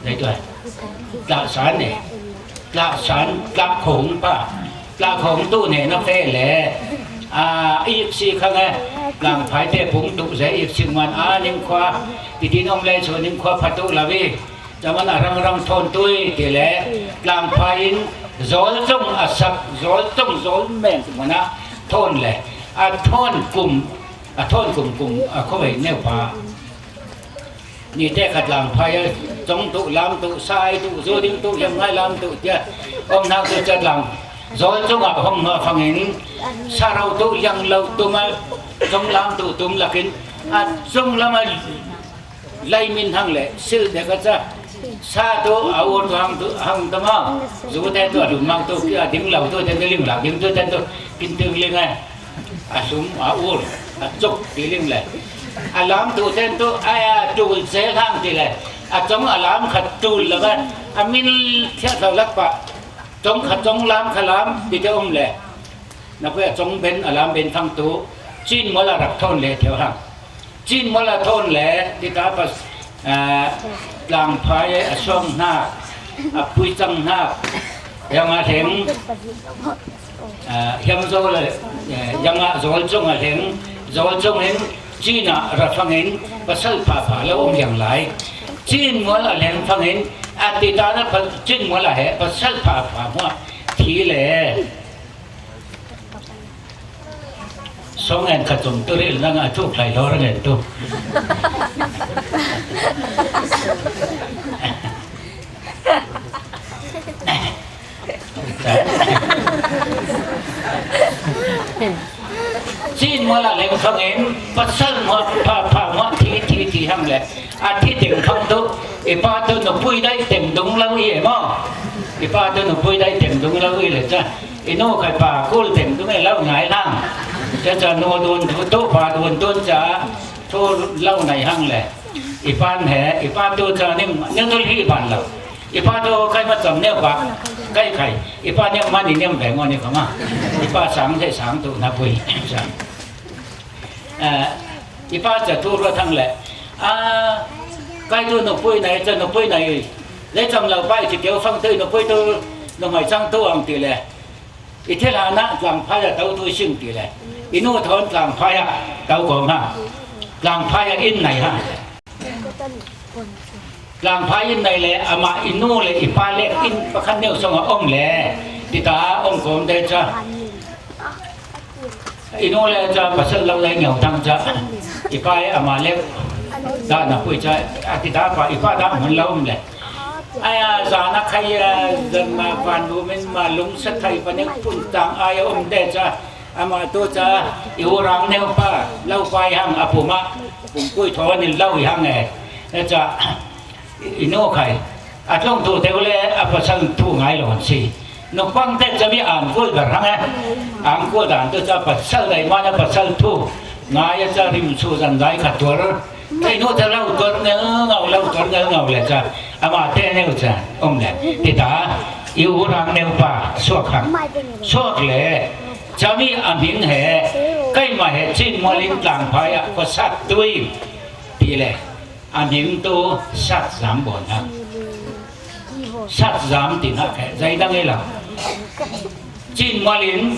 ได้ด้วยปลาสารเนี่ยปลาสารปลาขงป่ะปลาขงตู้เนี่ยน้ำเฟ้แหละอีกสี่ครั้งไงหลังภายเตะผงตุเสียอีกสิ่งมันนิ่งขวาติดน้องเลยส่วนนิ่งขวาพัตุลาวีจะมันรังทนตุยทีแหละหลังภายโจลจงสักโจลจงโจลแม่งมันนะทนเลยทนกลุ่มทนกลุ่มเขาไปเนี่ยป่านี่แต่ขัดหลังภายจงตุลำตุทรายตุโจดิ้งตุยังไงลำตุเจ้าองค์นางตุจัดหลังrồi chúng ta không phẳng hình sa rau tu yang lâu tu mà trong làm tu tum là kín trong làm lấy min hằng lệ sư để cái cha sa tu áo tu hằng tu mà dù thế tu đủ mang tu kia tiếng lâu tu tên linh lạc tiếng tu tên tu kinh tương linh này súng áo chúc tiếng linh lệ làm tu tên tu ai tu dễ thang thì lệ trong làm khát tu là cái min theo thầu lắc bạcจงขัดจงล้ำขล้ำที่เจ้าอมแหละนักเวทจงเป็นล้ำเป็นทั้งตัวจีนมลรักทนแหละเท่าหักจีนมลทนแหละที่ตาปัสหลังพายช่องหน้าปุยจังหน้ายังมาถึงยังโซเลยยังโซลจงมาถึงโซลจงเห็นจีนรักฟังเห็นปัสสาวะผ่าแล้วอมอย่างไรจีนมลเห็นฟังเห็นติดตานะจิ้นมัวละเหะปัสสาวะผ่าหัวทีเลยสองเงินขจมตัวเรื่องนั่งทุกใครล้อเงินตัวจีนมัวละเหะฟังเห็นปัสสาวะผ่าหัวทีห้ามเลยที่ถึงคำตุอีป้าตัวหนุ่มปุ้ยได้เต็มดงเล่าอีมั้งอีป้าตัวหนุ่มปุ้ยได้เต็มดงเล่าอีเลยจ้ะอีโน่ใครป่ากู้เต็มดงเล่าไงนั่งจะโนโดนโต๊ะป่าโดนต้นจะโทษเล่าไหนหั่งเลยอีป้าแห่อีป้าตัวจะเนี่ยตัวที่บ้านเราอีป้าตัวใครมาจำเนี่ยปะใกล้ใครอีป้าเนี่ยมันเนี่ยแบ่งวันนี้เขามาอีป้าสังใช่สังตัวนับปุ้ยสังอีป้าจะทูรทั้งแหละcái tôi nộp phơi này cho nộp phơi này lấy trong lầu bay thì kéo phong tươi nộp phơi tôi nộp ngoài trang tôi hàng tỷ lệ ít thế là nã làm phai là tao tôi xin tỷ lệ ít nô thốn làm phai à tao còn ha làm phai in này ha làm phai in này lệ mà in nô lệ ít phai lệ in và khăn nêu xong ông lệ thì ta ông cũng đây cho in nô lệ cho và sơn lâu lấy nhiều thằng cho ít phai mà lệ đã nạp quỳ cho thì đã phải qua đã muốn lâu rồi ai giờ nó khai dân mà van đu mình mà lúng sắt thay và những phun tàng ai ôm đè cho mà tôi cho yêu rằng nêu pa lâu phai hàng phụ mà cũng quỳ thọ nên lâu hàng này cho ino khai trong thủ theo lẽ phải sang thu ngay là gì nó quăng tên cho biết quỳ cả hàng quỳ đàn tôi cho phải sang này mà nó phải sang thu ngay cho rim su dần dãi cả tuổi cái nốt theo lâu tuần ngầu là cha, mà thế nêu cha ông này thì ta yêu rằng nêu pa suốt lệ, cha mi ăn miếng hè, cái mà hè trên mua linh làng phải có sát tươi, thì lệ ăn miếng tu sát giảm bổn ha, sát giảm thì nó phải dây đang nghe là trên mua linh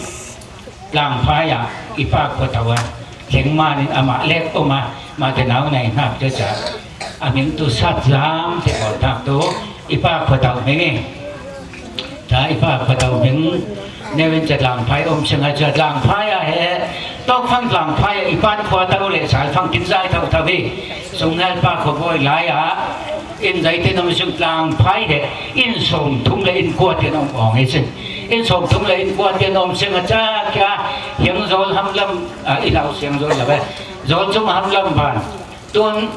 làng phải ipak của tao hiện mà nên mà lép mà cái nào này nạp cho chả mình tu sát giám thì còn nạp tu ipa phật đầu mình chả ipa phật đầu mình nếu mình chặt làm phái ông sinh hay chặt làm phái hệ tóc phăng làm phái ipa khoa tao lệ sản phăng kinh giải thâu thâu đi sung nên ba khổ bôi lái in giấy thì nó sung làm phái để in sùng thung lên in qua thì nó bỏ ngay sinh in sùng thung lên in qua thì nó sinh ở cha kia hiện rồi hâm lâm ít lâu hiện rồi là vậy rồi chúng hâm lâm và tuôn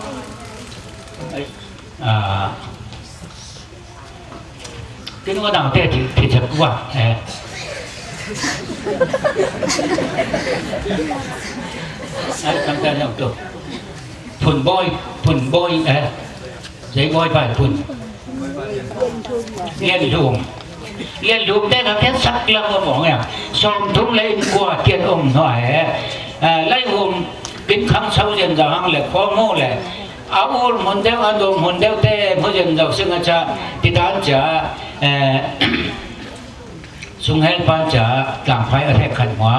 cái nó nào thế thì thật quá tham gia nhau được phun bôi giấy bôi phải phun liên luồng đây là cái sắc lâm của mọi người xong thúng lên qua tiền ông hỏi lấy hùng đến kháng sâu dần giờ hăng là khó ngô là อาอุลมุนเดวอันดูมุนเดวเต้ผู้ยังเราซึ่งอาจารย์ที่ด้านจะสุงเฮลปานจะหลังไฟอะไรขันหัว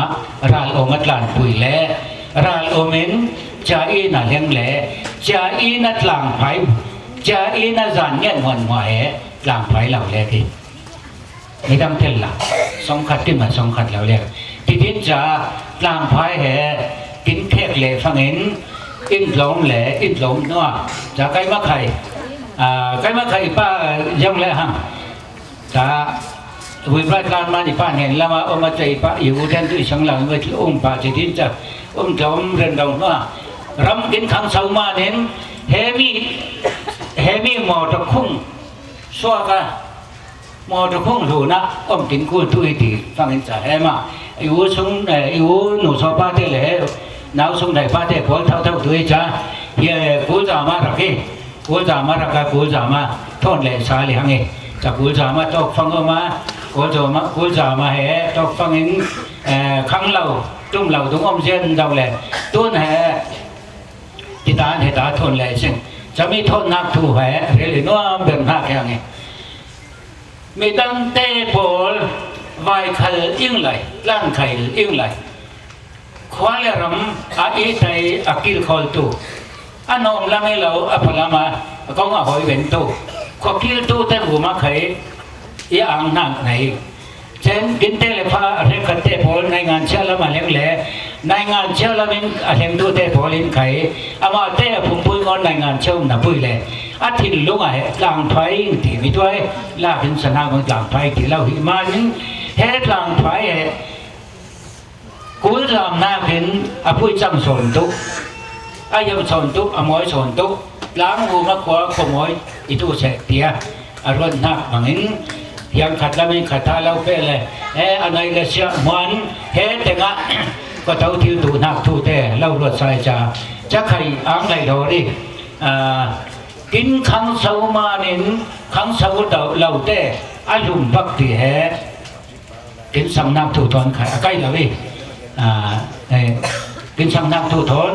ราลโอมัดลานปุยเล่ราลโอเมนจะอีน่าเลี้ยงเล่จะอีน่าหลังไฟจะอีน่าจานเงี้ยหวนหัวหลังไฟเหล่าเล่ที่ไม่ต้องเทล่ะสองขัดที่มาสองขัดเหล่าเล่ที่ดินจะหลังไฟกินเค้กเล่ฟังเห็นอินหลงเล่อินหลงนัวจะใกล้มาไข่ใกล้มาไข่ป้ายังเล่ฮะจะวิปการมาที่ป้าเห็นแล้วมาเอามาใจป้าอยู่แทนที่ช่างหลังไว้ที่องค์ป้าจะทิ้งจะองค์จอมเรนดงว่ารำกินขังเสามาเห็นเฮมี่หมอตะคุ้งชัวกันหมอตะคุ้งถูนะองค์กินกู้ทุยตีฟังเห็นใจมาอยู่ช่งอยู่หนูชอบป้าเท่เลยน้าช่งไหนป้าเท่พอเท่าทุยจ้าเฮียกูจะมารักเองกูจะมารักกูจะมาทนเลยสาลีหังเองจากกูจะมาตกฟังออกมากูจะมาเหตกฟังอินขังเราจุ่มเราตรงอมเส้นเราเลยตัวไหนที่ตาเหตุทนเลยซึ่งจะไม่ทนนักถูแหหรือน้อมเดินหักอย่างนี้มีตั้งเตะโผล่ใบไข่ยิ่งไหลร่างไข่ยิ่งไหลควายรำอาอีไตอากิลคอลตูอันนอมละไม่เราอภลามาก็มาหอยเวนตูขอกิลตูแต่หัวมาไข่ยังนั่งไหนเช่นกินเตลฟ้าเรื่องกันเตะโผล่ในงานเชื่อละมาเลี้ยงแหล่ในงานเชื่อละมินเลี้ยงดูเตะโผล่ลิ้นไข่อามาเตะผมปุ้ยงอนในงานเชื่อหน้าปุ้ยแหล่อาทิตย์ลุงไอ้หลังไฟที่มีด้วยลาพินสนาของหลังไฟที่เราหิมานึงเฮ็ดหลังไฟกูทำหน้าเห็นอาปุ้ยจังสนตุอายังสนตุอมวยสนตุล้างหูมาขวาขโมยอีตู้เสกเตียอารมณ์นักบางนิดยังขัดละไม่ขัดท่าเราเป็นเลยอะไรเลยเชื่อมันแต่งะก็เท่าที่ดูนักทูเต้เล่ารถสายจะใครอ่างไรดอดิกินขังเสามานินขังเสาเราเต้อายุบักที่กินสังนักทูทอนไข่ใกล้แล้ววิกินสังนักทูทอน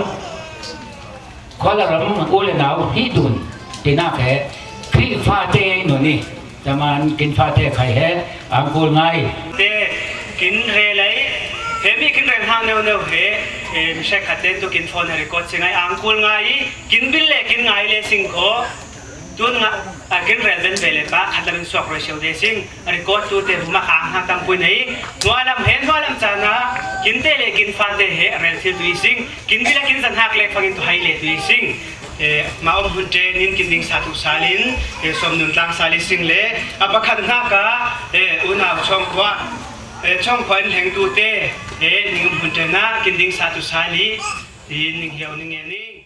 ข้อละรำอุเลนาวฮิดุนที่น่าแค่ครีฟาเต้หนูนี่จะมากินฟาเต้ไข่อังกูไงเต้กินเรลัยมีกินเรื่องทางเนื้อไม่ใช่ขัดเต้นตัวกินฟอนเฮริโกสิไงอังกูไงกินบิลเล่กินไงเลยสิงโคตัวงะกินเรื่องเป็นเบลล์ปะขัดละเป็นสวกเรเชียวเดซิงเฮริโกตัวเต้ผมมาค้างทางตั้งปุยนี้นัวลำเห็นว่าลำจานะกินเต้เล่กินฟาเต้เรลทิลตัวซิงกินบิลเล่กินสันหักเล่ฟังกินตัวไฮเล่ตัวซิงมาอมหุ่นเจนินกินดิ้งสาธุสาลินสมนุนตังสาลิสิงเล่อัปขัดหน้ากะอุณาช่องขวาช่องขวาแห่งตูเต้นิ่งหุ่นเจนะกินดิ้งสาธุสาลีนิ่งเหี่ยวนิ่งเงี้ยนี่